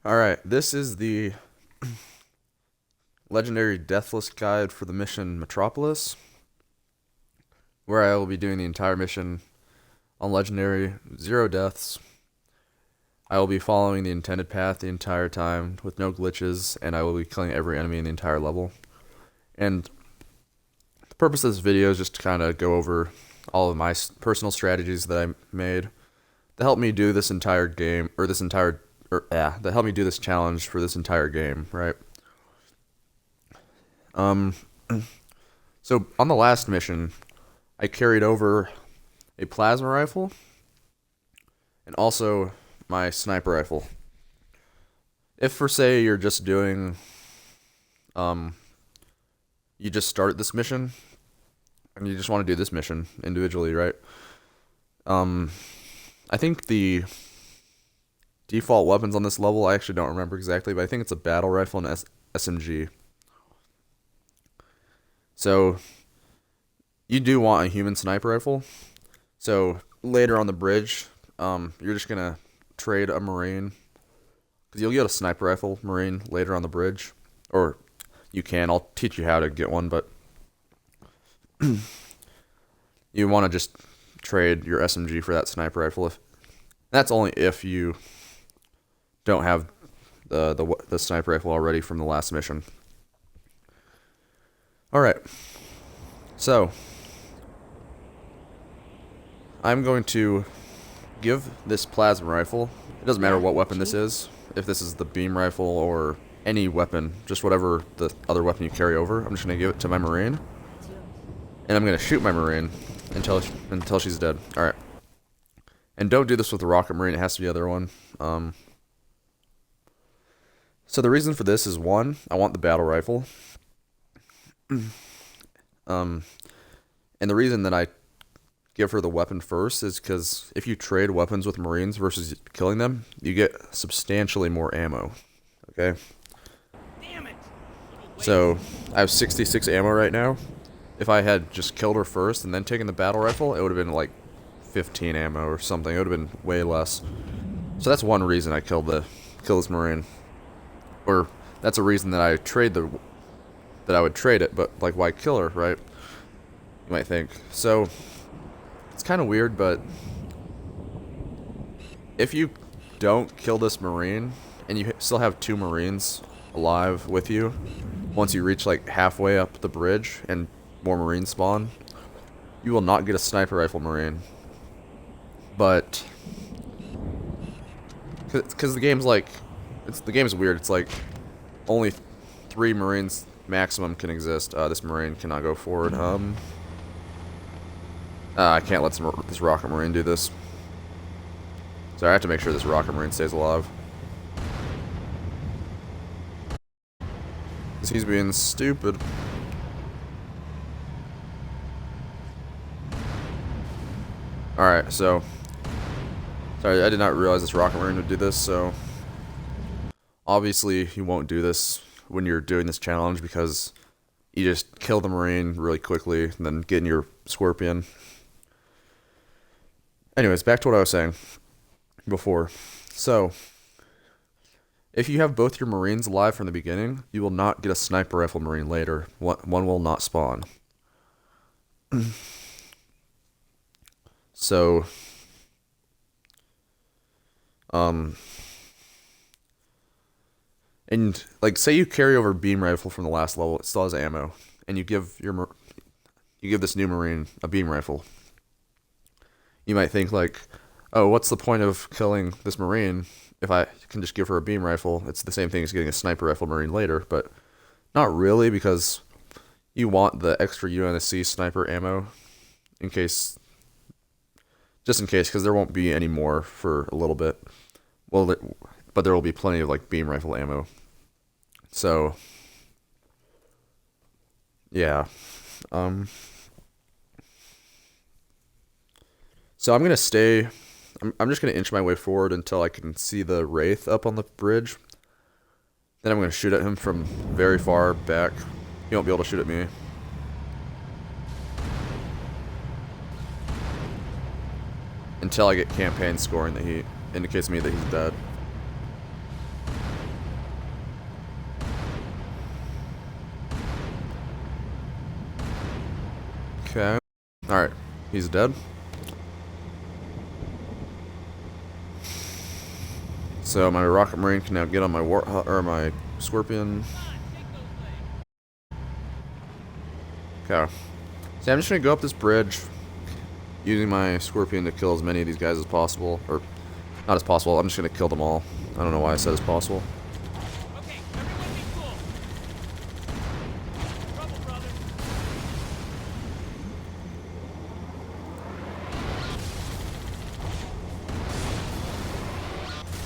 Alright, this is the legendary Deathless guide for the mission Metropolis, where I will be doing the entire mission on legendary, 0 deaths. I will be following the intended path the entire time with no glitches, and I will be killing every enemy in the entire level. And the purpose of this video is just to kind of go over all of my personal strategies that I made that help me do this entire game, or this entire that helped me do this challenge for this entire game, right? So on the last mission, I carried over a plasma rifle and also my sniper rifle. If for say you're just doing, you just start this mission and you just want to do this mission individually, right? I think the default weapons on this level, I actually don't remember exactly, but I think it's a battle rifle and SMG. So you do want a human sniper rifle. So later on the bridge, you're just gonna trade a Marine, because you'll get a sniper rifle Marine later on the bridge, or you can. I'll teach you how to get one, but you want to just trade your SMG for that sniper rifle. If that's only if you don't have the sniper rifle already from the last mission. All right, so I'm going to give this plasma rifle. It doesn't matter what weapon this is. If this is the beam rifle or any weapon, just whatever the other weapon you carry over, I'm just going to give it to my Marine. And I'm going to shoot my Marine until she's dead. Alright. And don't do this with the rocket Marine. It has to be the other one. So the reason for this is, one, I want the battle rifle. And the reason that I give her the weapon first is because if you trade weapons with Marines versus killing them, you get substantially more ammo. Okay? Damn it. So I have 66 ammo right now. If I had just killed her first and then taken the battle rifle, it would have been like 15 ammo or something. It would have been way less. So that's one reason I kill this Marine. Or that's a reason that I would trade it, but like, why kill her, right? You might think. So it's kind of weird, but if you don't kill this Marine and you still have 2 Marines alive with you, once you reach like halfway up the bridge and more Marines spawn, you will not get a sniper rifle Marine. But because the game's like, the game's weird. It's like only 3 Marines maximum can exist. This Marine cannot go forward. I can't let this rocket Marine do this. So I have to make sure this rocket Marine stays alive. Because he's being stupid. Alright, so sorry, I did not realize this rocket Marine would do this, so obviously you won't do this when you're doing this challenge, because you just kill the Marine really quickly and then get in your Scorpion. Anyways, back to what I was saying before. So if you have both your Marines alive from the beginning, you will not get a sniper rifle Marine later. One will not spawn. So and like, say you carry over beam rifle from the last level, it still has ammo, and you give this new Marine a beam rifle. You might think like, oh, what's the point of killing this Marine if I can just give her a beam rifle? It's the same thing as getting a sniper rifle Marine later, but not really, because you want the extra UNSC sniper ammo just in case, because there won't be any more for a little bit. Well, but there will be plenty of like beam rifle ammo. So yeah. So I'm just gonna inch my way forward until I can see the Wraith up on the bridge. Then I'm gonna shoot at him from very far back. He won't be able to shoot at me. Until I get campaign scoring that he indicates to me that he's dead. Alright, he's dead. So my Rocket Marine can now get on my my Scorpion. Okay. So I'm just gonna go up this bridge using my Scorpion to kill as many of these guys as possible. Or not as possible, I'm just gonna kill them all. I don't know why I said as possible. Okay, everyone be cool. Trouble, brother.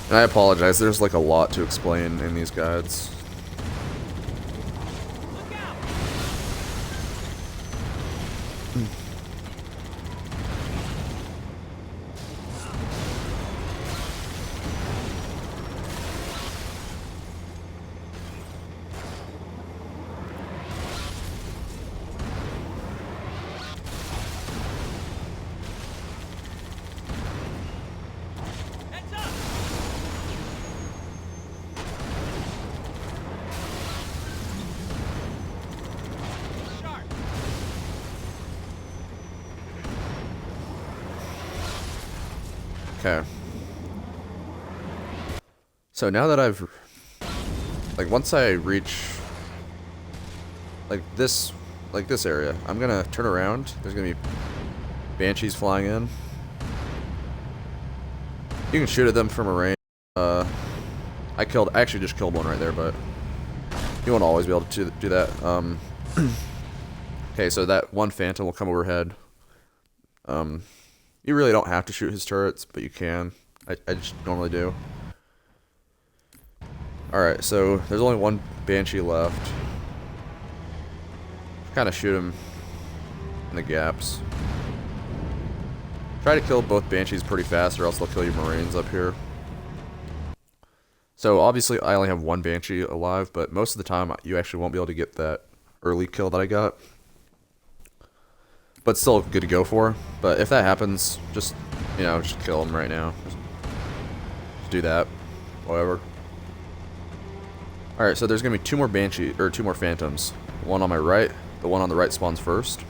And I apologize, there's like a lot to explain in these guides. Look out. Heads up. Sharp. Okay. So now that I've... Like, once I reach... Like this area, I'm gonna turn around. There's gonna be Banshees flying in. You can shoot at them from a range. I actually just killed one right there, but you won't always be able to do that. Okay, so that one Phantom will come overhead. You really don't have to shoot his turrets, but you can. I just normally do. Alright, so there's only one Banshee left. Kind of shoot him in the gaps. Try to kill both Banshees pretty fast, or else they'll kill your Marines up here. So obviously I only have one Banshee alive, but most of the time you actually won't be able to get that early kill that I got. But still good to go for. But if that happens, just, you know, just kill him right now. Just do that. Whatever. Alright, so there's gonna be two more Phantoms. One on my right. The one on the right spawns first.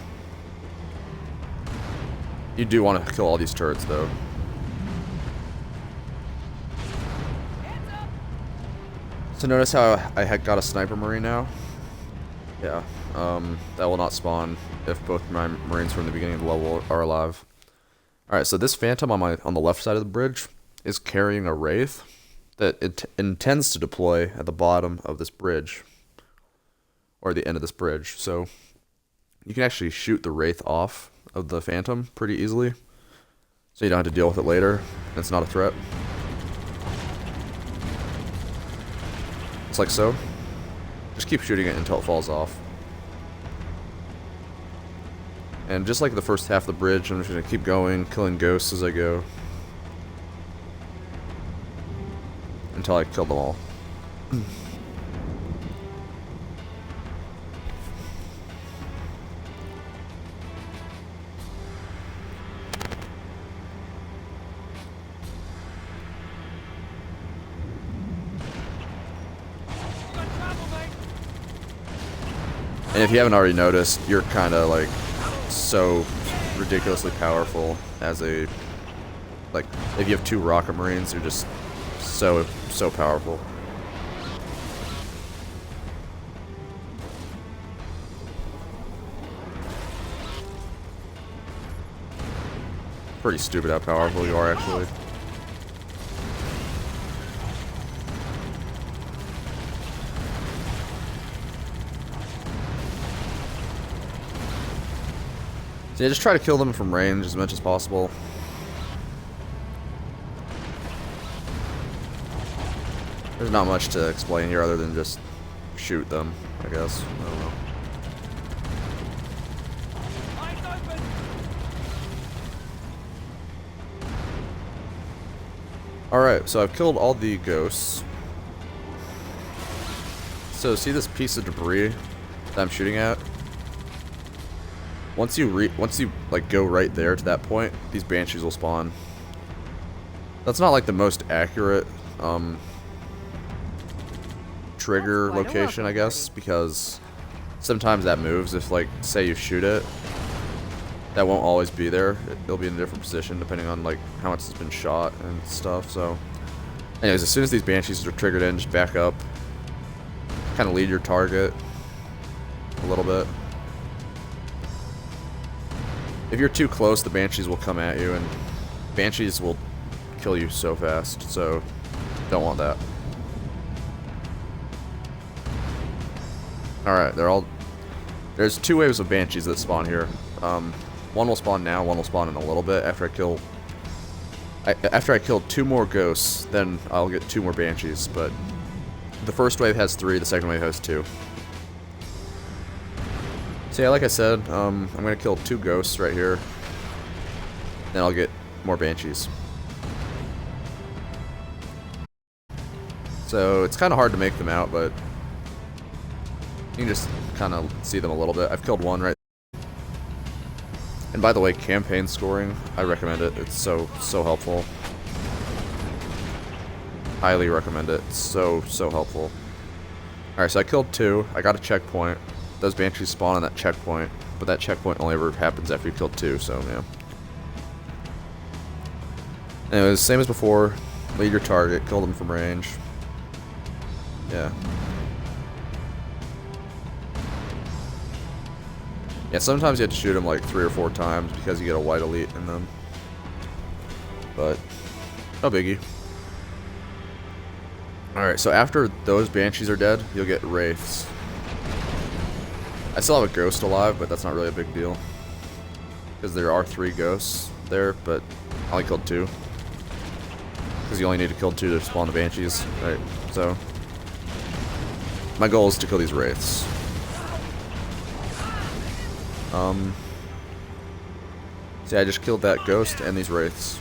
You do want to kill all these turrets, though. So notice how I had got a Sniper Marine now? Yeah. That will not spawn if both my Marines from the beginning of the level are alive. Alright, so this Phantom on the left side of the bridge is carrying a Wraith that it intends to deploy at the bottom of this bridge. Or the end of this bridge. So you can actually shoot the Wraith off of the Phantom pretty easily. So you don't have to deal with it later. And it's not a threat. It's like so. Just keep shooting it until it falls off. And just like the first half of the bridge, I'm just going to keep going, killing ghosts as I go. Until I kill them all. And if you haven't already noticed, you're kind of like so ridiculously powerful as a, like, if you have two Rocket Marines, you're just so powerful. Pretty stupid how powerful you are, actually. So yeah, just try to kill them from range as much as possible. There's not much to explain here other than just shoot them, I guess. I don't know. Alright, so I've killed all the ghosts. So see this piece of debris that I'm shooting at? Once you like go right there to that point, these Banshees will spawn. That's not like the most accurate trigger location, I guess, because sometimes that moves if, like, say you shoot it that won't always be there. It'll be in a different position depending on like how much has been shot and stuff. So, anyways, as soon as these banshees are triggered in, just back up, kind of lead your target a little bit. If you're too close, the banshees will come at you, and banshees will kill you so fast. So, don't want that. All right, there's 2 waves of banshees that spawn here. One will spawn now, one will spawn in a little bit after I kill 2 more ghosts, then I'll get 2 more banshees, but the first wave has 3, the second wave has 2. So yeah, like I said, I'm gonna kill 2 ghosts right here, then I'll get more banshees. So it's kind of hard to make them out, but you can just kind of see them a little bit. I've killed 1 right. And by the way, campaign scoring, I recommend it. It's so helpful. Highly recommend it. It's so helpful. Alright, so I killed 2. I got a checkpoint. Those banshees spawn on that checkpoint, but that checkpoint only ever happens after you kill 2, so yeah. Anyways, same as before. Lead your target, kill them from range. Yeah. Yeah, sometimes you have to shoot them like 3 or 4 times because you get a white elite in them. But, no biggie. Alright, so after those banshees are dead, you'll get wraiths. I still have a ghost alive, but that's not really a big deal. Because there are 3 ghosts there, but I only killed 2. Because you only need to kill 2 to spawn the banshees, right? So, my goal is to kill these wraiths. See, I just killed that ghost and these wraiths.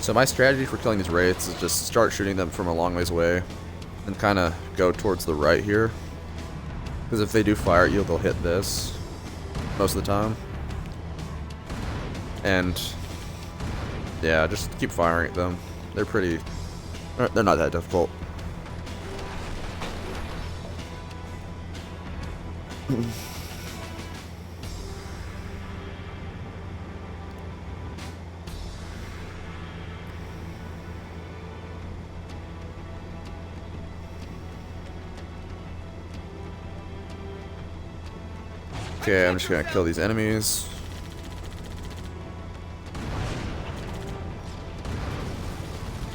So my strategy for killing these wraiths is just start shooting them from a long ways away, and kind of go towards the right here. Because if they do fire at you, they'll hit this most of the time. And yeah, just keep firing at them. They're not that difficult. Okay, I'm just gonna kill these enemies.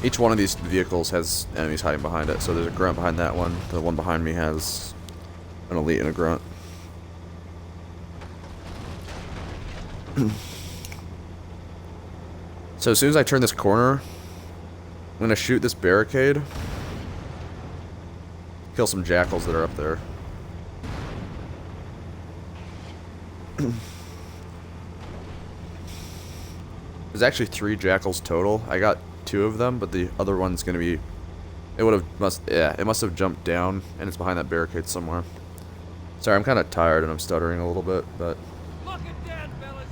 Each one of these vehicles has enemies hiding behind it, so there's a grunt behind that one. The one behind me has an elite and a grunt. So as soon as I turn this corner, I'm gonna shoot this barricade. Kill some jackals that are up there. There's actually 3 jackals total. I got 2 of them, but the other one's gonna be. It must have jumped down, and it's behind that barricade somewhere. Sorry, I'm kind of tired and I'm stuttering a little bit, but Look at that, fellas.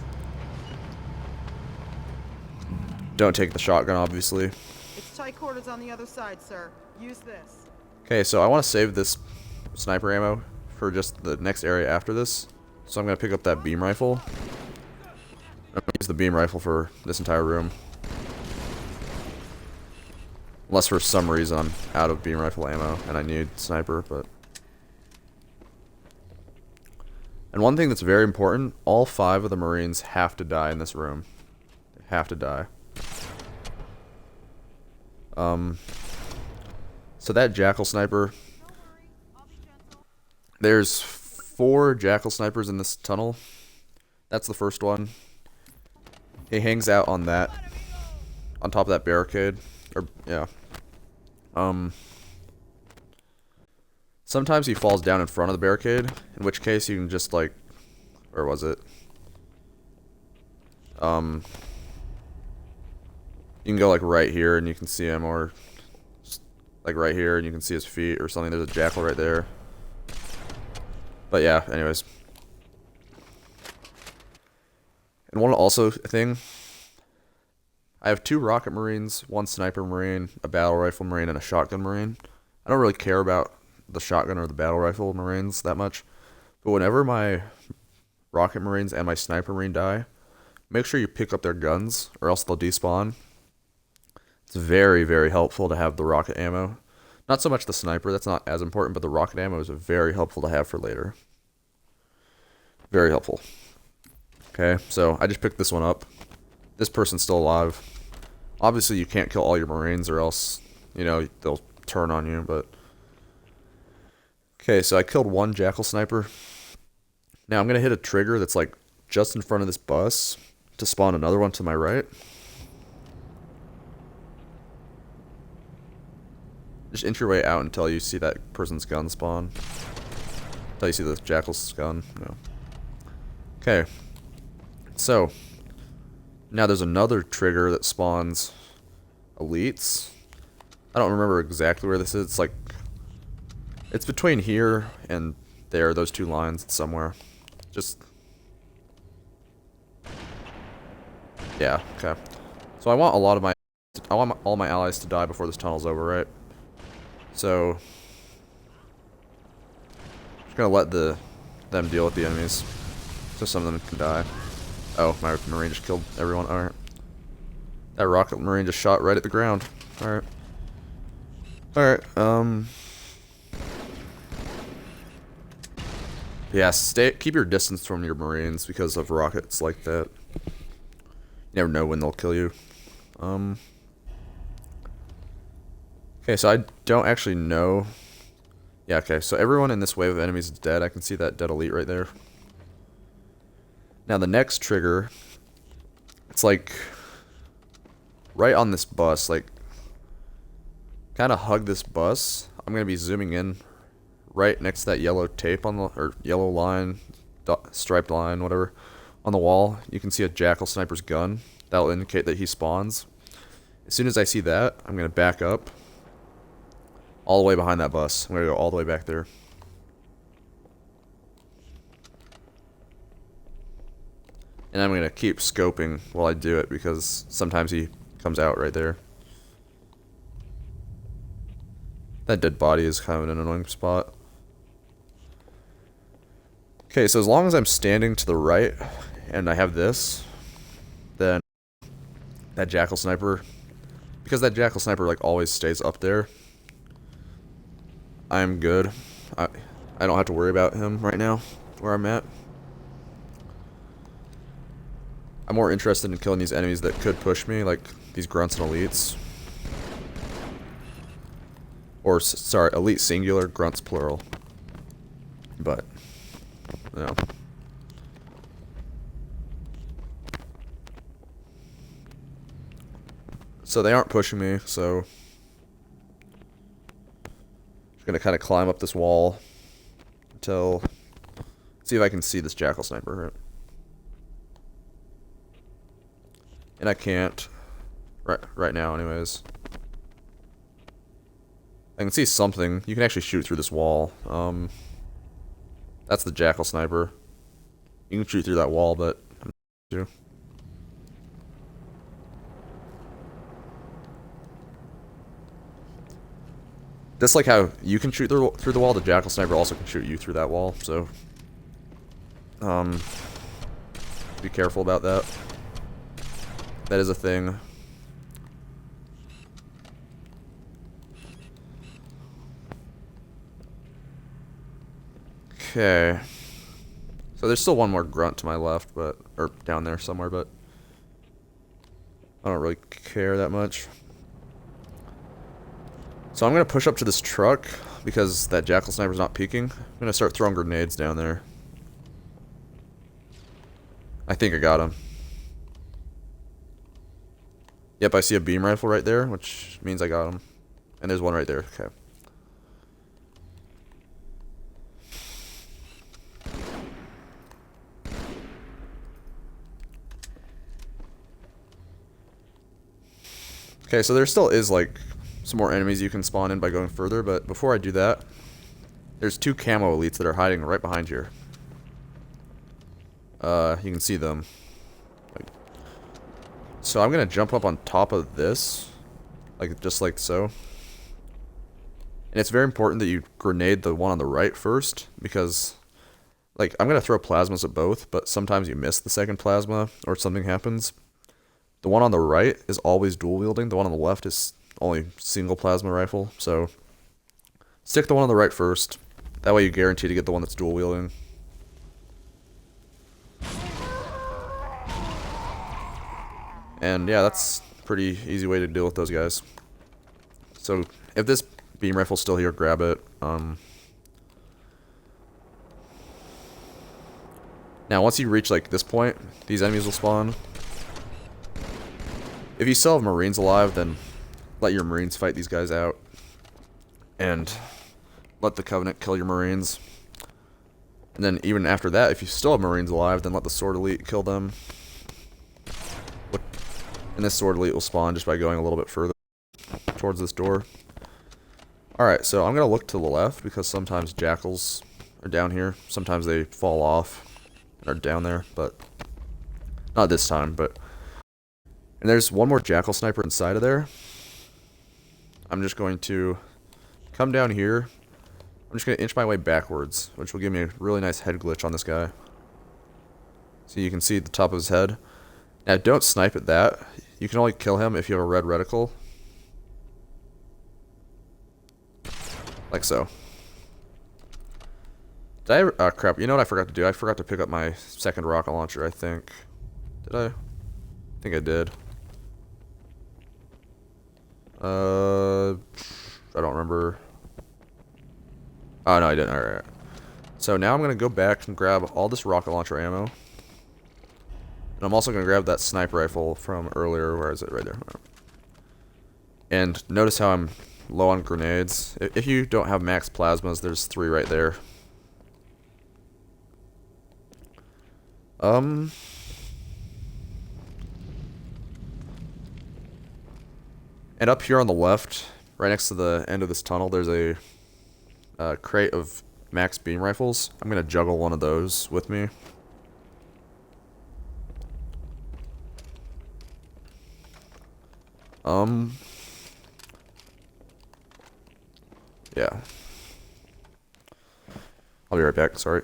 don't take the shotgun, obviously. It's tight quarters on the other side, sir. Use this. Okay, so I want to save this sniper ammo for just the next area after this. So I'm gonna pick up that beam rifle. I'm gonna use the beam rifle for this entire room. Unless for some reason I'm out of beam rifle ammo and I need sniper, but. And one thing that's very important, all 5 of the Marines have to die in this room. They have to die. So that jackal sniper, there's 4 jackal snipers in this tunnel. That's the first one. He hangs out on that, on top of that barricade, or yeah. Sometimes he falls down in front of the barricade, in which case you can just like, where was it? You can go like right here and you can see him, or just like right here and you can see his feet or something. There's a jackal right there. But yeah, anyways. And one also thing, I have 2 rocket marines, 1 sniper marine, a battle rifle marine, and a shotgun marine. I don't really care about the shotgun or the battle rifle marines that much, but whenever my rocket marines and my sniper marine die, make sure you pick up their guns or else they'll despawn. It's very, very helpful to have the rocket ammo. Not so much the sniper, that's not as important, but the rocket ammo is very helpful to have for later. Very helpful. Okay, so I just picked this one up. This person's still alive. Obviously, you can't kill all your marines or else, you know, they'll turn on you, but... Okay, so I killed one jackal sniper. Now I'm going to hit a trigger that's like just in front of this bus to spawn another one to my right. Just inch your way out until you see that person's gun spawn. Until you see the jackal's gun. No. Okay. So, now there's another trigger that spawns elites. I don't remember exactly where this is. It's like... It's between here and there, those two lines somewhere. Just... Yeah, okay. So I want a lot of my... I want all my allies to die before this tunnel's over, right? So... Just gonna let them deal with the enemies. So some of them can die. Oh, my marine just killed everyone. Alright. That rocket marine just shot right at the ground. Alright. Alright, yeah, keep your distance from your marines because of rockets like that. You never know when they'll kill you. Okay, so I don't actually know. Yeah, okay, so everyone in this wave of enemies is dead. I can see that dead elite right there. Now the next trigger, it's like right on this bus, like kind of hug this bus. I'm going to be zooming in right next to that yellow tape on the, or yellow line, striped line, whatever, on the wall. You can see a jackal sniper's gun. That'll indicate that he spawns. As soon as I see that, I'm going to back up all the way behind that bus. I'm going to go all the way back there. And I'm going to keep scoping while I do it because sometimes he comes out right there. That dead body is kind of an annoying spot. Okay, so as long as I'm standing to the right and I have this, then that jackal sniper, because that jackal sniper like always stays up there, I'm good. I don't have to worry about him right now where I'm at. I'm more interested in killing these enemies that could push me, like these grunts and elites. Or, sorry, elite singular, grunts plural. But, no. So they aren't pushing me, so... Just gonna kind of climb up this wall until... See if I can see this jackal sniper, right? And I can't. Right now, anyways. I can see something. You can actually shoot through this wall. That's the jackal sniper. You can shoot through that wall, but... Just like how you can shoot through the wall, the jackal sniper also can shoot you through that wall, so... Be careful about that. That is a thing. Okay. So there's still one more grunt to my left, but... Or down there somewhere, but... I don't really care that much. So I'm going to push up to this truck, because that jackal sniper's not peeking. I'm going to start throwing grenades down there. I think I got him. Yep, I see a beam rifle right there, which means I got him. And there's one right there, okay. Okay, so there still is, like, some more enemies you can spawn in by going further, but before I do that, there's two camo elites that are hiding right behind here. You can see them. So I'm gonna jump up on top of this, like just like so. And it's very important that you grenade the one on the right first, because like, I'm going to throw plasmas at both, but sometimes you miss the second plasma or something happens. The one on the right is always dual wielding. The one on the left is only single plasma rifle. So stick the one on the right first. That way you guarantee to get the one that's dual wielding. And yeah, that's a pretty easy way to deal with those guys. So if this beam rifle's still here, grab it. Now once you reach like this point, these enemies will spawn. If you still have Marines alive, then let your Marines fight these guys out. And let the Covenant kill your Marines. And then even after that, if you still have Marines alive, then let the Sword Elite kill them. And this Sword Elite will spawn just by going a little bit further towards this door. Alright, so I'm going to look to the left because sometimes Jackals are down here. Sometimes they fall off and are down there, but not this time, but... And there's one more Jackal Sniper inside of there. I'm just going to come down here. I'm just going to inch my way backwards, which will give me a really nice head glitch on this guy. So you can see the top of his head. Now, don't snipe at that. You can only kill him if you have a red reticle. Like so. Did I... crap. You know what I forgot to do? I forgot to pick up my second rocket launcher, I think. Did I? I think I did. I don't remember. Oh, no, I didn't. Alright. So now I'm going to go back and grab all this rocket launcher ammo. And I'm also going to grab that sniper rifle from earlier. Where is it? Right there. And notice how I'm low on grenades. If you don't have max plasmas, there's 3 right there. And up here on the left, right next to the end of this tunnel, there's a crate of max beam rifles. I'm going to juggle one of those with me. Yeah. I'll be right back, sorry.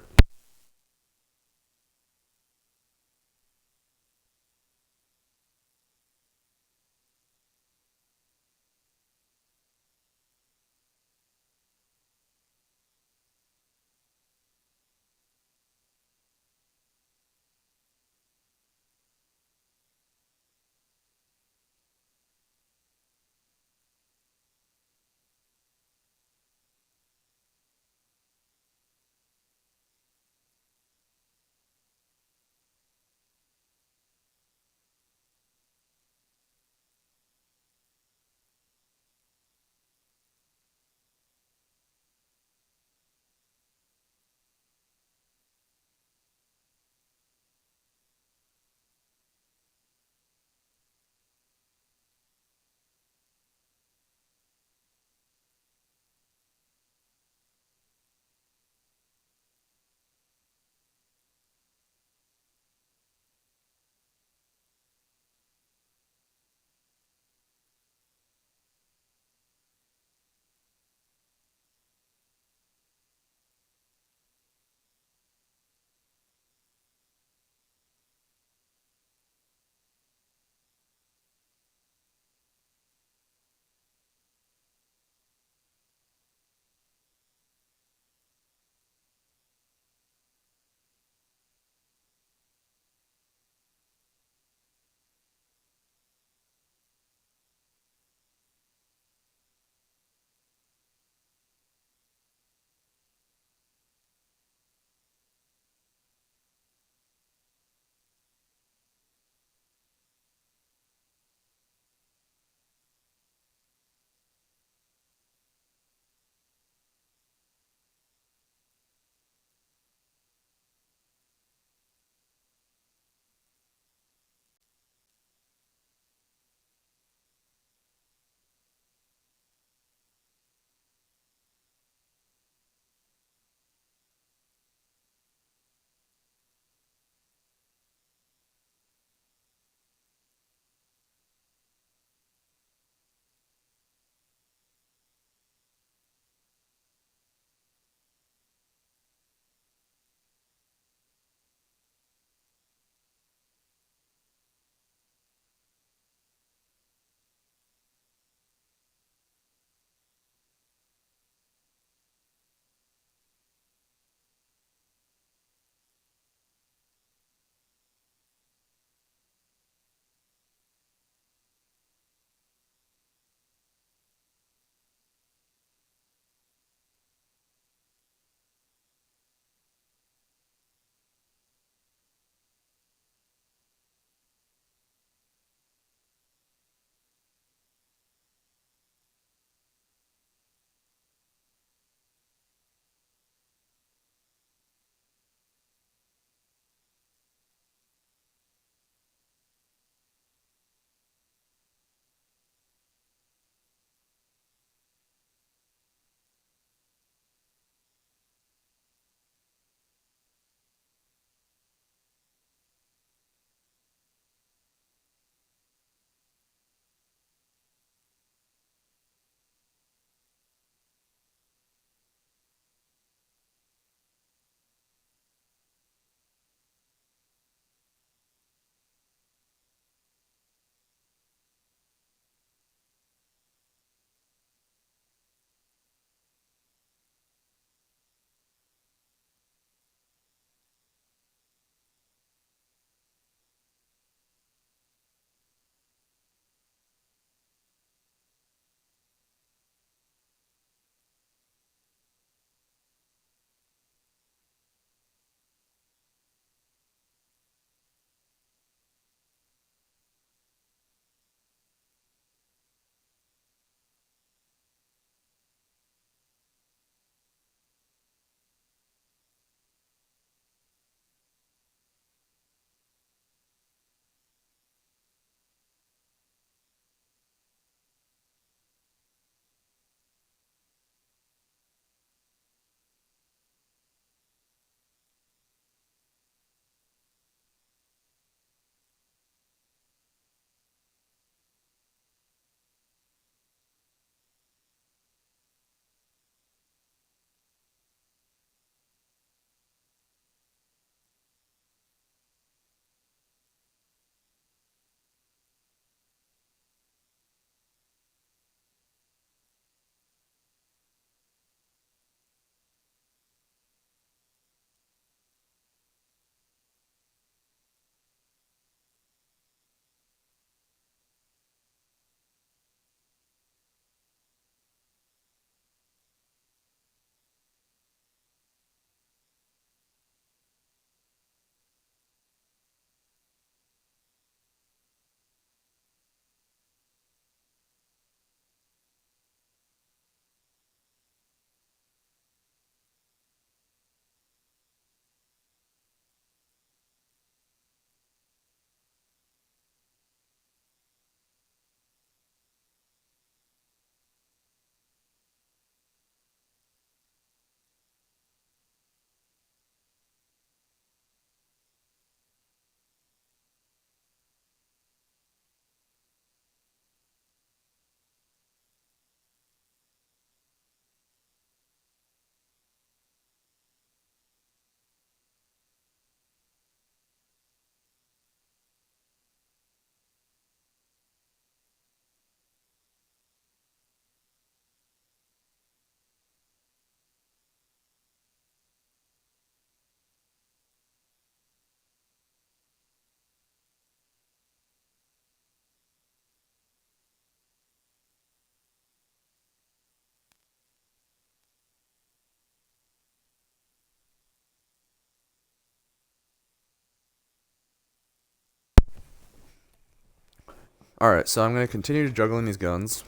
Alright, so I'm going to continue juggling these guns.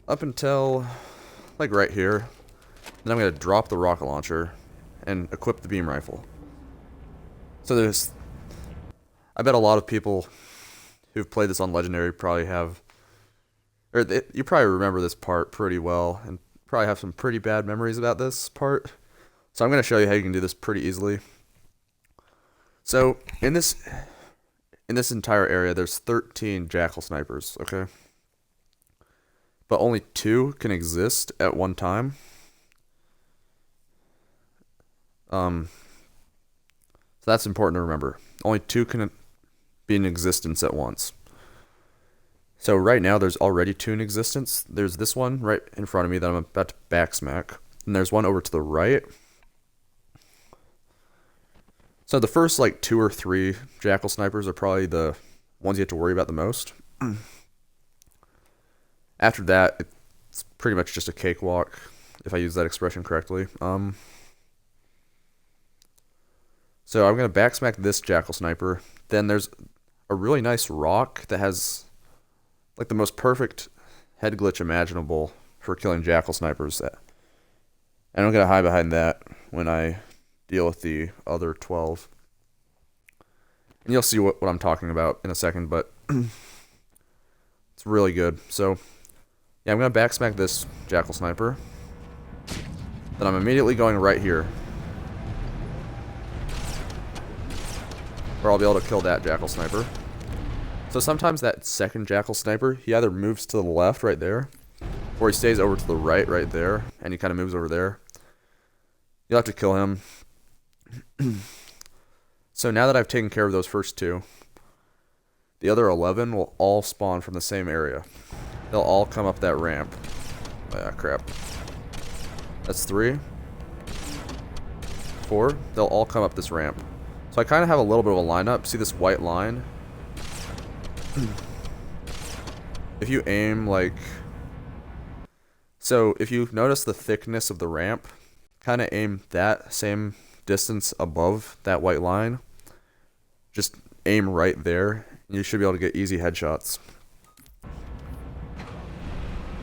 Up until, like, right here. Then I'm going to drop the rocket launcher and equip the beam rifle. So there's... I bet a lot of people who've played this on Legendary probably have... you probably remember this part pretty well, and probably have some pretty bad memories about this part. So I'm going to show you how you can do this pretty easily. So, in this entire area, there's 13 Jackal snipers, okay? But only 2 can exist at one time. So that's important to remember. Only 2 can be in existence at once. So right now, there's already 2 in existence. There's this one right in front of me that I'm about to backsmack. And there's one over to the right. So the first, like, 2 or 3 Jackal snipers are probably the ones you have to worry about the most. After that, it's pretty much just a cakewalk, if I use that expression correctly. So I'm going to backsmack this Jackal sniper. Then there's a really nice rock that has, like, the most perfect head glitch imaginable for killing Jackal snipers. And I'm going to hide behind that when I deal with the other 12. And you'll see what I'm talking about in a second, but it's really good. So, yeah, I'm going to backsmack this Jackal sniper. Then I'm immediately going right here, where I'll be able to kill that Jackal sniper. So sometimes that second Jackal sniper, he either moves to the left right there, or he stays over to the right right there, and he kind of moves over there. You'll have to kill him. So now that I've taken care of those first 2, the other 11 will all spawn from the same area. They'll all come up that ramp. Ah, crap. That's 3. 4. They'll all come up this ramp. So I kind of have a little bit of a lineup. See this white line? If you aim, like... So if you notice the thickness of the ramp, kind of aim that same distance above that white line. Just aim right there. You should be able to get easy headshots.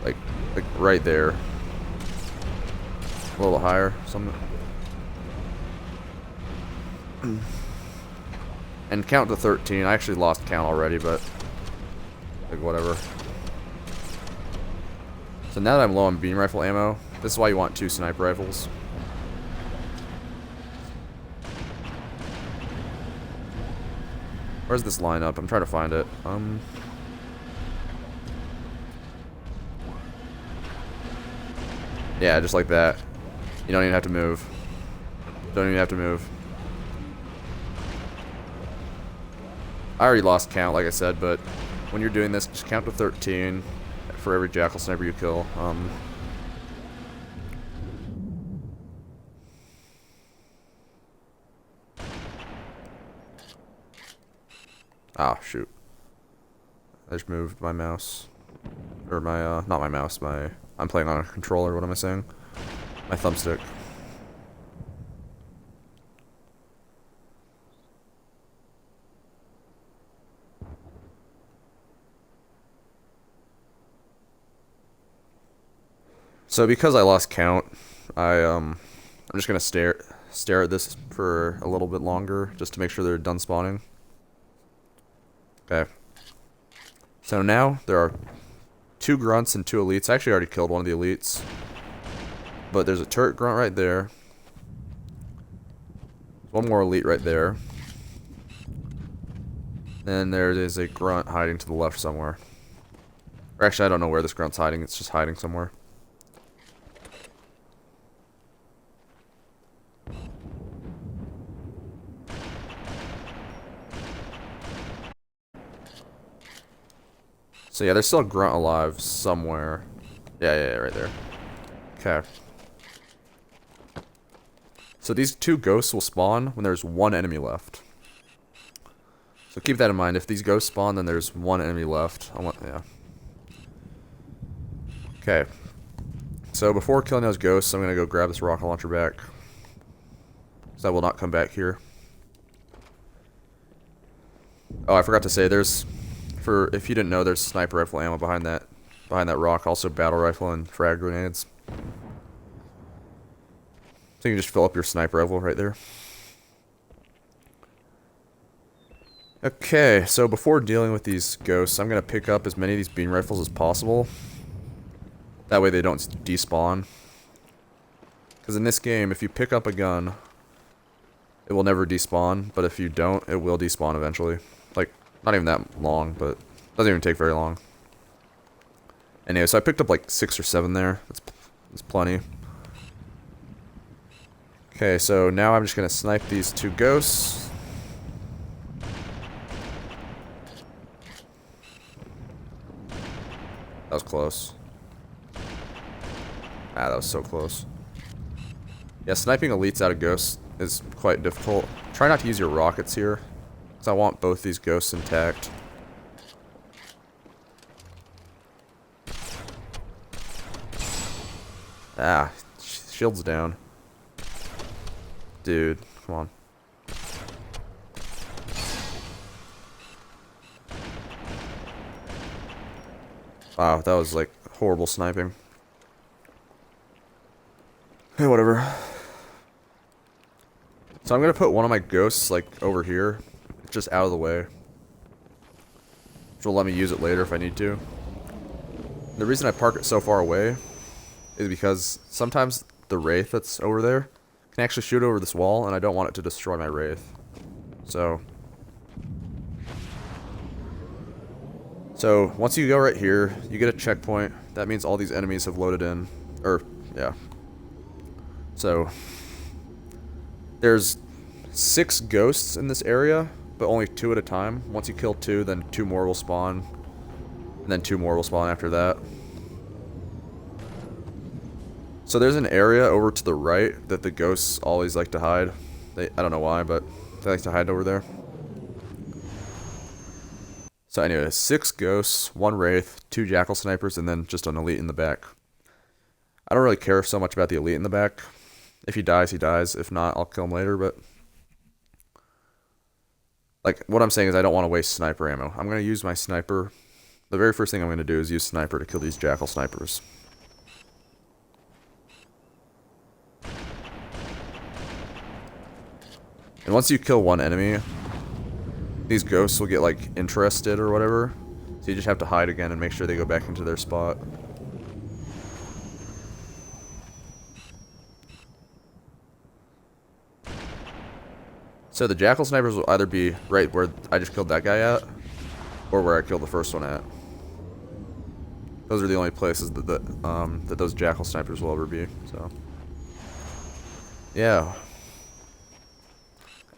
Like right there. A little higher. Something. And count to 13. I actually lost count already, but like whatever. So now that I'm low on beam rifle ammo, this is why you want 2 sniper rifles. Where's this lineup? I'm trying to find it. Yeah, just like that. You don't even have to move. Don't even have to move. I already lost count, like I said, but when you're doing this, just count to 13 for every Jackal sniper you kill. Ah, shoot. I just moved my mouse. Or my, not my mouse, I'm playing on a controller, what am I saying? My thumbstick. So because I lost count, I'm just gonna stare at this for a little bit longer, just to make sure they're done spawning. Okay. So now there are 2 grunts and 2 elites. I actually already killed one of the elites. But there's a turret grunt right there. One more elite right there. Then there is a grunt hiding to the left somewhere. Or actually, I don't know where this grunt's hiding. It's just hiding somewhere. So yeah, there's still a grunt alive somewhere. Yeah, right there. Okay. So these 2 ghosts will spawn when there's 1 enemy left. So keep that in mind. If these ghosts spawn, then there's 1 enemy left. Yeah. Okay. So before killing those ghosts, I'm gonna go grab this rocket launcher back. So I will not come back here. Oh, I forgot to say, there's For if you didn't know, there's sniper rifle ammo behind that rock. Also battle rifle and frag grenades. So you can just fill up your sniper rifle right there. Okay, so before dealing with these ghosts, I'm gonna pick up as many of these beam rifles as possible. That way they don't despawn. Because in this game, if you pick up a gun, it will never despawn, but if you don't, it will despawn eventually. Like, not even that long, but it doesn't even take very long. Anyway, so I picked up like 6 or 7 there. That's plenty. Okay, so now I'm just gonna snipe these 2 ghosts. That was close. Ah, that was so close. Yeah, sniping elites out of ghosts is quite difficult. Try not to use your rockets here, because I want both these ghosts intact. Ah, shield's down. Dude, come on. Wow, that was like horrible sniping. Hey, whatever. So I'm gonna put one of my ghosts like over here, just out of the way, which will let me use it later if I need to. The reason I park it so far away is because sometimes the wraith that's over there can actually shoot over this wall, and I don't want it to destroy my wraith. So once you go right here, you get a checkpoint. That means all these enemies have loaded in. Yeah. So there's 6 ghosts in this area, but only 2 at a time. Once you kill 2, then 2 more will spawn, and then 2 more will spawn after that. So there's an area over to the right that the ghosts always like to hide. I don't know why, but they like to hide over there. So anyway, 6 ghosts, 1 wraith, 2 jackal snipers, and then just an elite in the back. I don't really care so much about the elite in the back. If he dies, he dies. If not, I'll kill him later, but... like, what I'm saying is I don't want to waste sniper ammo. I'm going to use my sniper. The very first thing I'm going to do is use sniper to kill these jackal snipers. And once you kill 1 enemy, these ghosts will get, like, interested or whatever. So you just have to hide again and make sure they go back into their spot. So the jackal snipers will either be right where I just killed that guy at, or where I killed the first one at. Those are the only places that those jackal snipers will ever be. So yeah.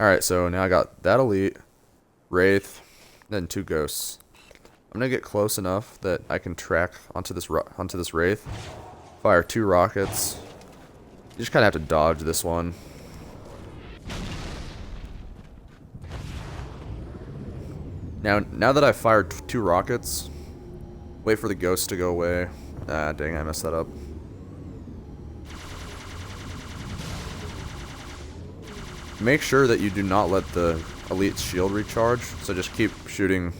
All right, so now I got that elite, wraith, then 2 ghosts. I'm gonna get close enough that I can track onto this wraith, fire 2 rockets. You just kind of have to dodge this one. Now that I've fired 2 rockets, wait for the ghost to go away. Ah, dang, I messed that up. Make sure that you do not let the elite's shield recharge, so just keep shooting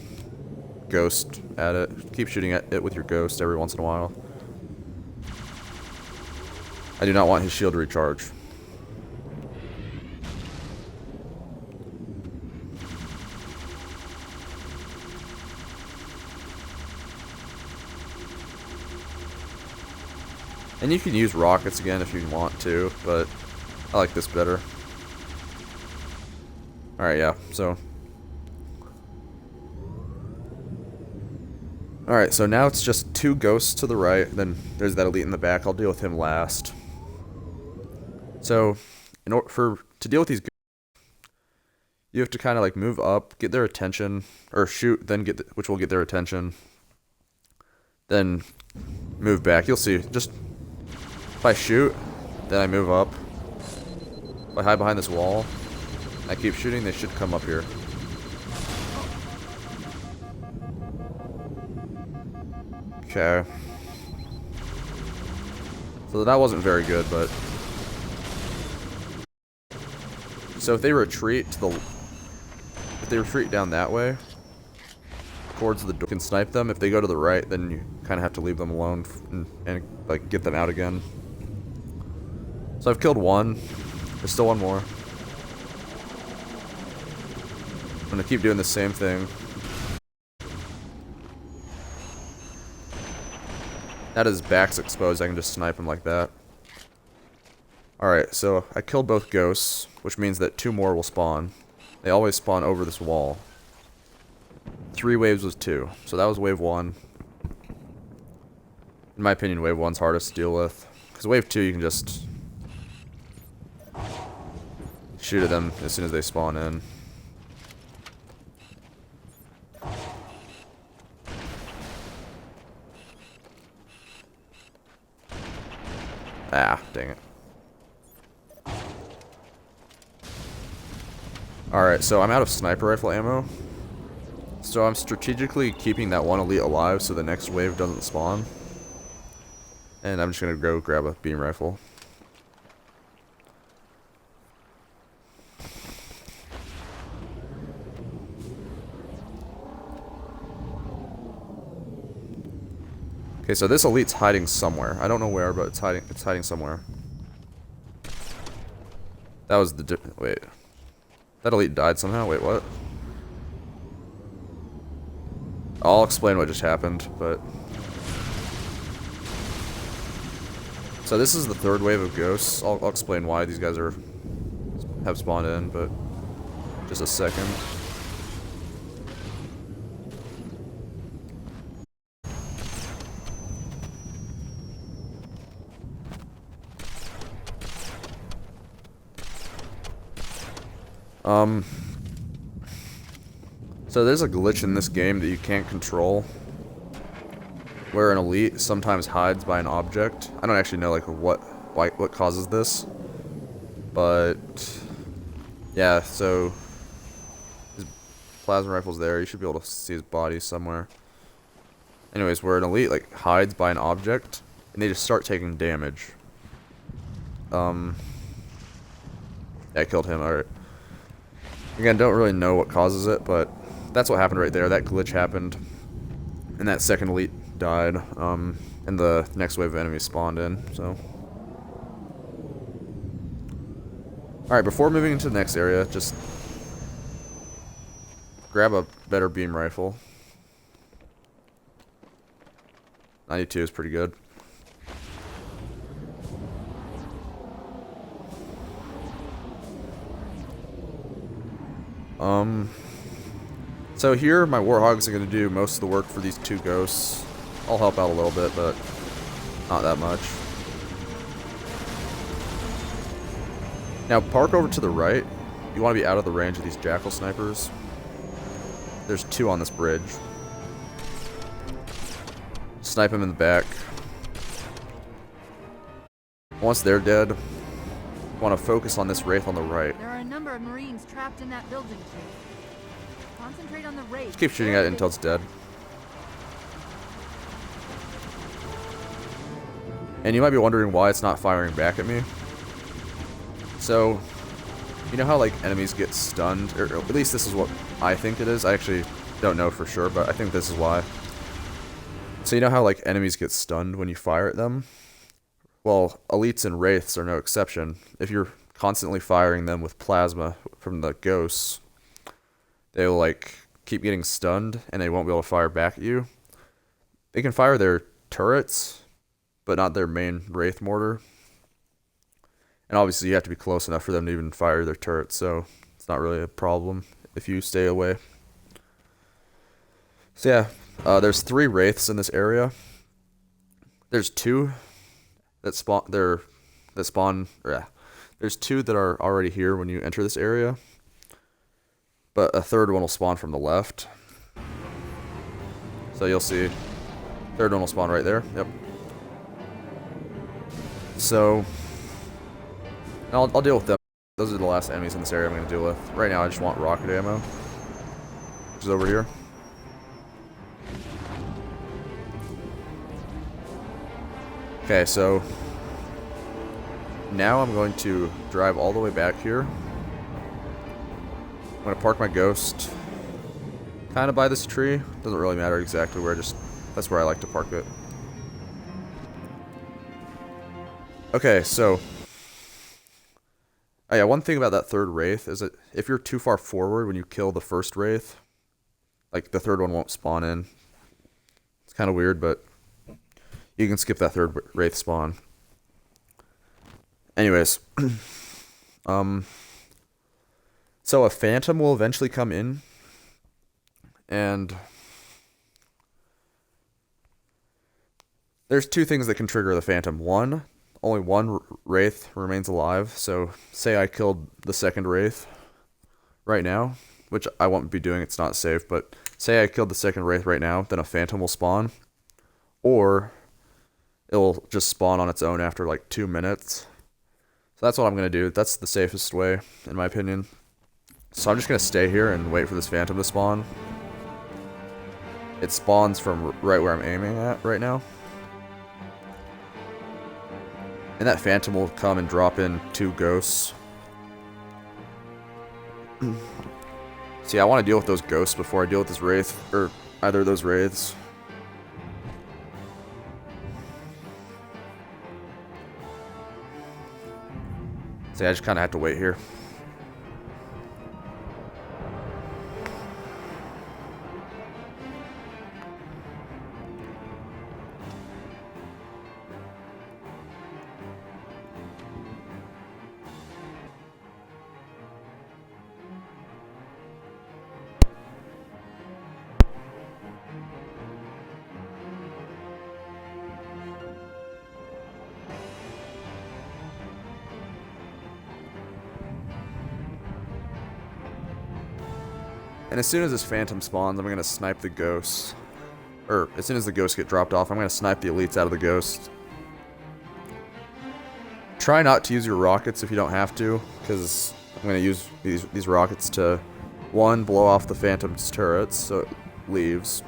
ghost at it. Keep shooting at it with your ghost every once in a while. I do not want his shield to recharge. And you can use rockets again if you want to, but I like this better. Alright, yeah, so. Alright, so now it's just 2 ghosts to the right, then there's that elite in the back. I'll deal with him last. So, to deal with these ghosts, you have to kind of like move up, get their attention, or shoot, then which will get their attention. Then move back. You'll see, just if I shoot, then I move up. If I hide behind this wall, I keep shooting, they should come up here. Okay. So that wasn't very good, but... so if they retreat down that way, towards the door. You can snipe them. If they go to the right, then you kind of have to leave them alone and like get them out again. So I've killed one. There's still one more. I'm gonna keep doing the same thing. Now that his back's exposed, I can just snipe him like that. Alright, so I killed both ghosts, which means that 2 more will spawn. They always spawn over this wall. 3 waves was 2, so that was wave 1. In my opinion, wave 1's hardest to deal with. Because wave 2, you can just shoot at them as soon as they spawn in. Ah, dang it. Alright, so I'm out of sniper rifle ammo. So I'm strategically keeping that one elite alive so the next wave doesn't spawn. And I'm just gonna go grab a beam rifle. Okay, so this elite's hiding somewhere. I don't know where, but it's hiding somewhere. That was the wait. That elite died somehow? Wait, what? I'll explain what just happened, but... So this is the 3rd wave of ghosts. I'll explain why these guys have spawned in, but... Just a second. So there's a glitch in this game that you can't control, where an elite sometimes hides by an object. I don't actually know like what causes this, but yeah. So his plasma rifle's there. You should be able to see his body somewhere. Anyways, where an elite like hides by an object, and they just start taking damage. Yeah, I killed him. Alright. Again, don't really know what causes it, but that's what happened right there. That glitch happened, and that second elite died, and the next wave of enemies spawned in, so. Alright, before moving into the next area, just grab a better beam rifle. 92 is pretty good. So here, my warhogs are going to do most of the work for these 2 ghosts. I'll help out a little bit, but not that much. Now, park over to the right. You want to be out of the range of these jackal snipers. There's 2 on this bridge. Snipe them in the back. Once they're dead, you want to focus on this wraith on the right. There are a number of Marines trapped in that building. Concentrate on the wraith. Just keep shooting at it until it's dead. And you might be wondering why it's not firing back at me. So, you know how like enemies get stunned, or at least this is what I think it is. I actually don't know for sure, but I think this is why. So you know how like enemies get stunned when you fire at them? Well, elites and wraiths are no exception. If you're constantly firing them with plasma from the ghosts, they will like keep getting stunned and they won't be able to fire back at you. They can fire their turrets, but not their main wraith mortar. And obviously you have to be close enough for them to even fire their turrets, so it's not really a problem if you stay away. So yeah, there's 3 wraiths in this area. There's 2 that spawn. There's 2 that are already here when you enter this area, but a 3rd one will spawn from the left. So you'll see, 3rd one will spawn right there. Yep. So I'll deal with them. Those are the last enemies in this area I'm going to deal with. Right now I just want rocket ammo, which is over here. Okay, so now I'm going to drive all the way back here. I'm going to park my ghost kind of by this tree. Doesn't really matter exactly where, just that's where I like to park it. Okay, so oh yeah, one thing about that third wraith is that if you're too far forward when you kill the first wraith, like the third one won't spawn in. It's kind of weird, but you can skip that third wraith spawn. Anyways, so a phantom will eventually come in, and there's two things that can trigger the phantom. One, only one wraith remains alive. So say I killed the second wraith right now, which I won't be doing, it's not safe, but say I killed the second wraith right now, then a phantom will spawn, or it'll just spawn on its own after like 2 minutes. So that's what I'm going to do. That's the safest way, in my opinion. So I'm just going to stay here and wait for this phantom to spawn. It spawns from right where I'm aiming at right now. And that phantom will come and drop in 2 ghosts. See, I want to deal with those ghosts before I deal with this wraith, or either of those wraiths. See, I just kind of have to wait here. And as soon as this phantom spawns, I'm going to snipe the ghosts. Or, as soon as the ghosts get dropped off, I'm going to snipe the elites out of the ghosts. Try not to use your rockets if you don't have to, because I'm going to use these rockets to, 1, blow off the phantom's turrets so it leaves.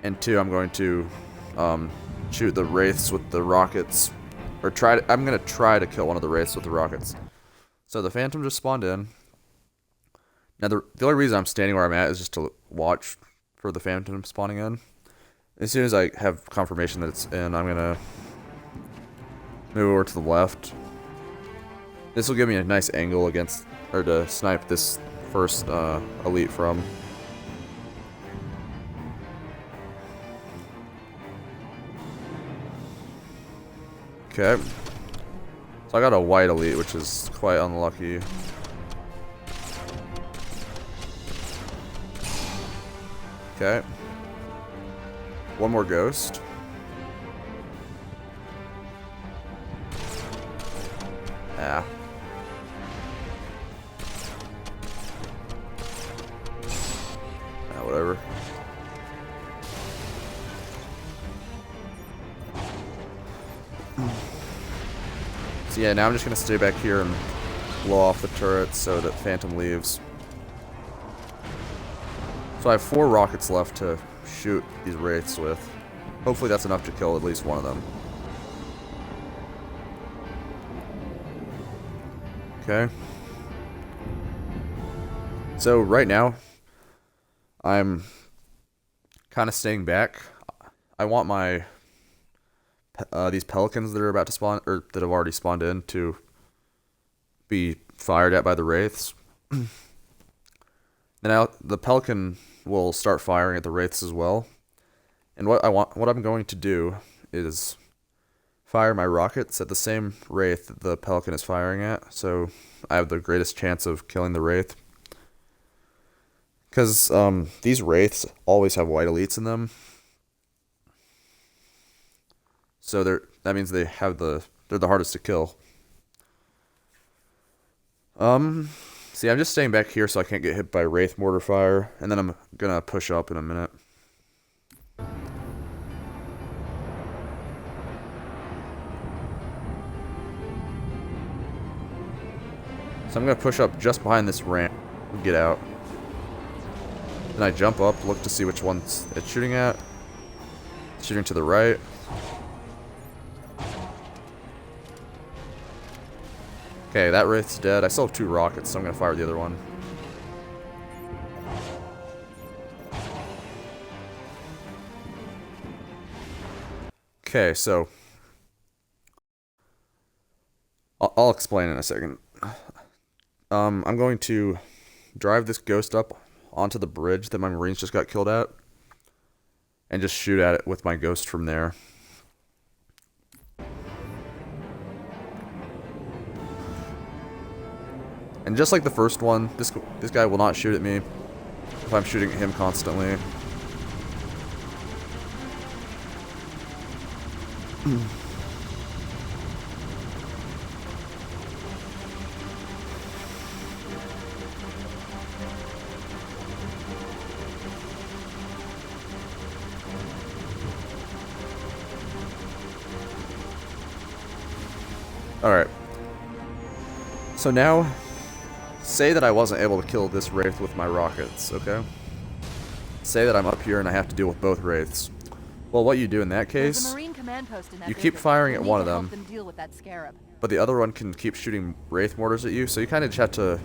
And 2, I'm going to shoot the wraiths with the rockets. Or I'm going to try to kill one of the wraiths with the rockets. So the phantom just spawned in. Now, the only reason I'm standing where I'm at is just to watch for the phantom spawning in. As soon as I have confirmation that it's in, I'm going to move over to the left. This will give me a nice angle against, or to snipe this first elite from. Okay. So I got a white elite, which is quite unlucky. Okay. One more ghost. Ah. Whatever. So yeah, now I'm just gonna stay back here and blow off the turrets so that Phantom leaves. So I have 4 rockets left to shoot these wraiths with. Hopefully that's enough to kill at least one of them. Okay. So right now, I'm kind of staying back. I want my these pelicans that are about to spawn, or that have already spawned in, to be fired at by the wraiths. Then the pelican will start firing at the wraiths as well. And what I'm going to do is fire my rockets at the same wraith that the pelican is firing at, so I have the greatest chance of killing the wraith. Because these wraiths always have white elites in them, so that means they're the hardest to kill. See, I'm just staying back here so I can't get hit by wraith mortar fire, and then I'm gonna push up in a minute. So I'm gonna push up just behind this ramp and get out. Then I jump up, look to see which ones it's shooting at. It's shooting to the right. Okay, that wraith's dead. I still have 2 rockets, so I'm gonna fire the other one. Okay, so I'll explain in a second. I'm going to drive this ghost up onto the bridge that my Marines just got killed at, and just shoot at it with my ghost from there. And just like the first one, this guy will not shoot at me if I'm shooting at him constantly. Alright. So now, say that I wasn't able to kill this Wraith with my rockets, okay? Say that I'm up here and I have to deal with both Wraiths. Well, what you do in that There's case, a Marine command post in that you keep building. firing We'll at need one to of help them, deal with that scarab. but the other one can keep shooting Wraith mortars at you, so you kind of just have to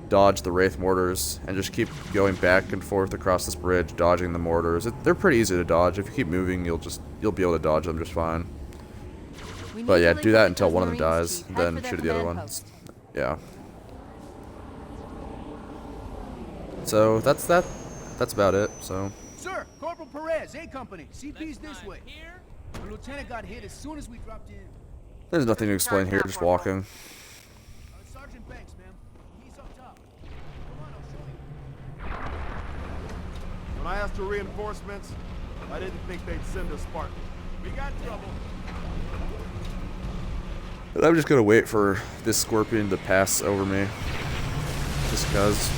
dodge the Wraith mortars and just keep going back and forth across this bridge, dodging the mortars. They're pretty easy to dodge. If you keep moving, you'll be able to dodge them just fine. But yeah, do that until one of them dies, then shoot at the other one. Yeah. So that's about it. So. Sir, Corporal Perez, A Company. CP's this Left way. line here. The lieutenant got hit as soon as we dropped in. There's nothing to explain here, just walking. Sergeant Banks, ma'am. He's up top. Come on, I'll show you. When I asked for reinforcements, I didn't think they'd send a Spartan. We got trouble. But I'm just gonna wait for this Scorpion to pass over me. Just because.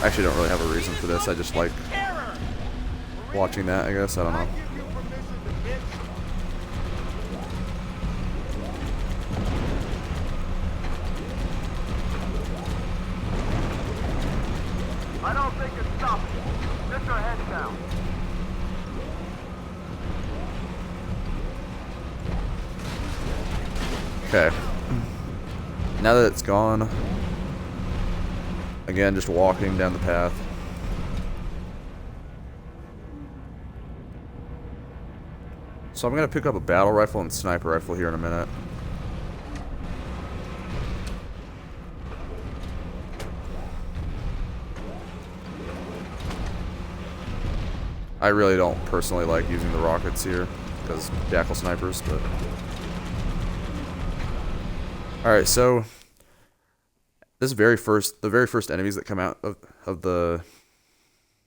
I actually don't really have a reason for this. I just like watching that, I guess. I don't know. Give you permission to bitch. I don't think it's stopping. Get your head down. Okay. Now that it's gone, again, just walking down the path. So I'm gonna pick up a battle rifle and sniper rifle here in a minute. I really don't personally like using the rockets here because jackal snipers, but alright, so the very first enemies that come out of the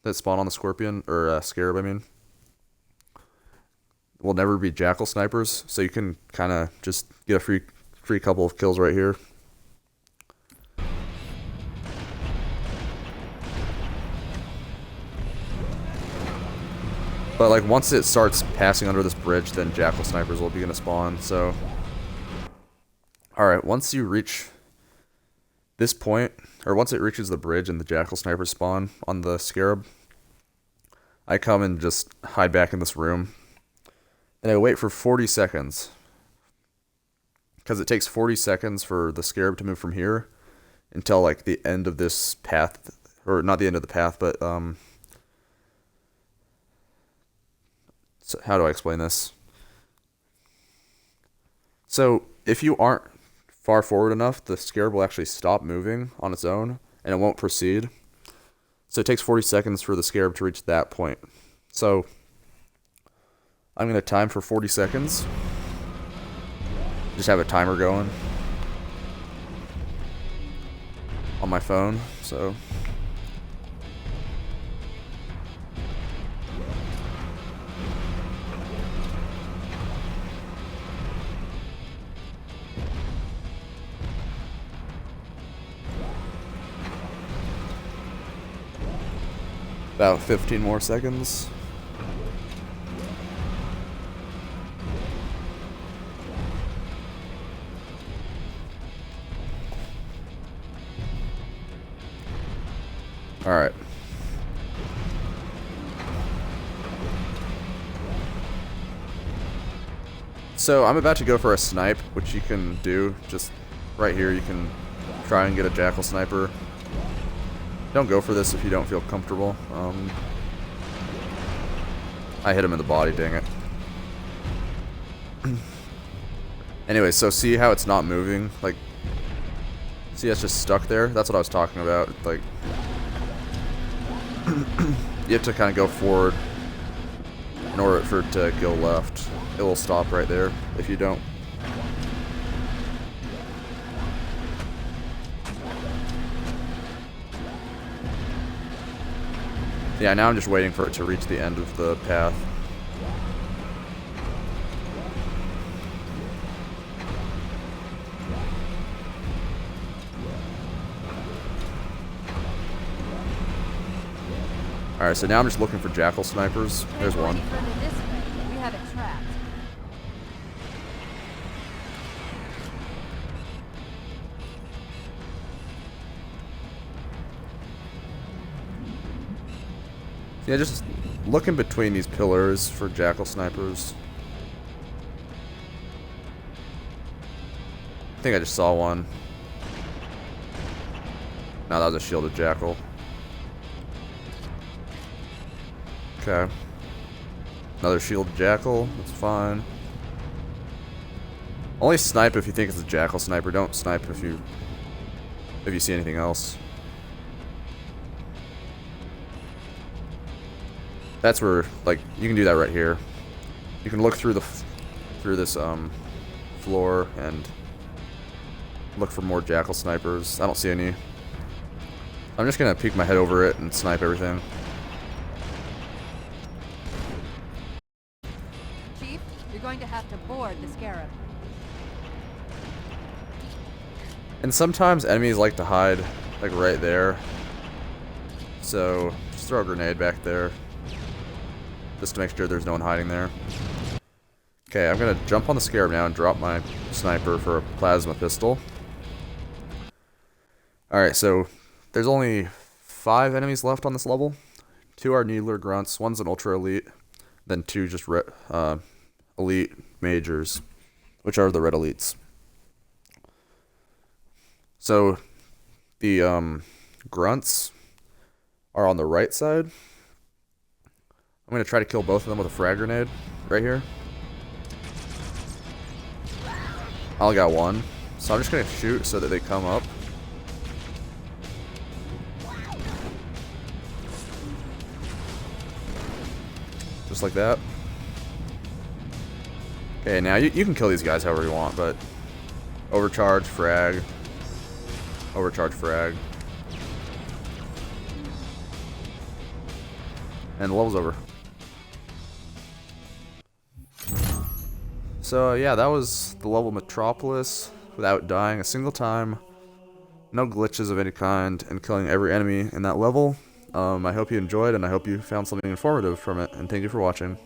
that spawn on the Scorpion or Scarab, I mean, will never be jackal snipers, so you can kind of just get a free couple of kills right here. But like once it starts passing under this bridge, then jackal snipers will begin to spawn. So, all right, once you reach this point, or once it reaches the bridge and the jackal snipers spawn on the Scarab, I come and just hide back in this room, and I wait for 40 seconds, because it takes 40 seconds for the Scarab to move from here until like the end of this path, or not the end of the path, but so how do I explain this? So if you aren't far forward enough, the Scarab will actually stop moving on its own, and it won't proceed. So it takes 40 seconds for the Scarab to reach that point. So I'm going to time for 40 seconds. Just have a timer going on my phone, so... About 15 more seconds. All right. So I'm about to go for a snipe, which you can do just right here. You can try and get a jackal sniper. Don't go for this if you don't feel comfortable. I hit him in the body, dang it. Anyway, so see how it's not moving? Like, see it's just stuck there? That's what I was talking about. Like, you have to kind of go forward in order for it to go left. It will stop right there if you don't. Yeah, now I'm just waiting for it to reach the end of the path. Alright, so now I'm just looking for jackal snipers. There's one. Further this way, we have it trapped. Yeah, just look in between these pillars for jackal snipers. I think I just saw one. No, that was a shielded jackal. Okay. Another shielded jackal. That's fine. Only snipe if you think it's a jackal sniper. Don't snipe if you see anything else. That's where, like, you can do that right here. You can look through this floor and look for more jackal snipers. I don't see any. I'm just gonna peek my head over it and snipe everything. Chief, you're going to have to board the Scarab. And sometimes enemies like to hide, like, right there. So just throw a grenade back there, just to make sure there's no one hiding there. Okay, I'm gonna jump on the Scarab now and drop my sniper for a plasma pistol. Alright, so there's only 5 enemies left on this level. 2 are Needler Grunts, 1's an Ultra Elite, then 2 just Elite Majors, which are the Red Elites. So the Grunts are on the right side. I'm going to try to kill both of them with a frag grenade right here. I only got one, so I'm just going to shoot so that they come up. Just like that. Okay, now you can kill these guys however you want, but overcharge, frag. Overcharge, frag. And the level's over. So yeah, that was the level Metropolis without dying a single time. No glitches of any kind, and killing every enemy in that level. I hope you enjoyed, and I hope you found something informative from it, and thank you for watching.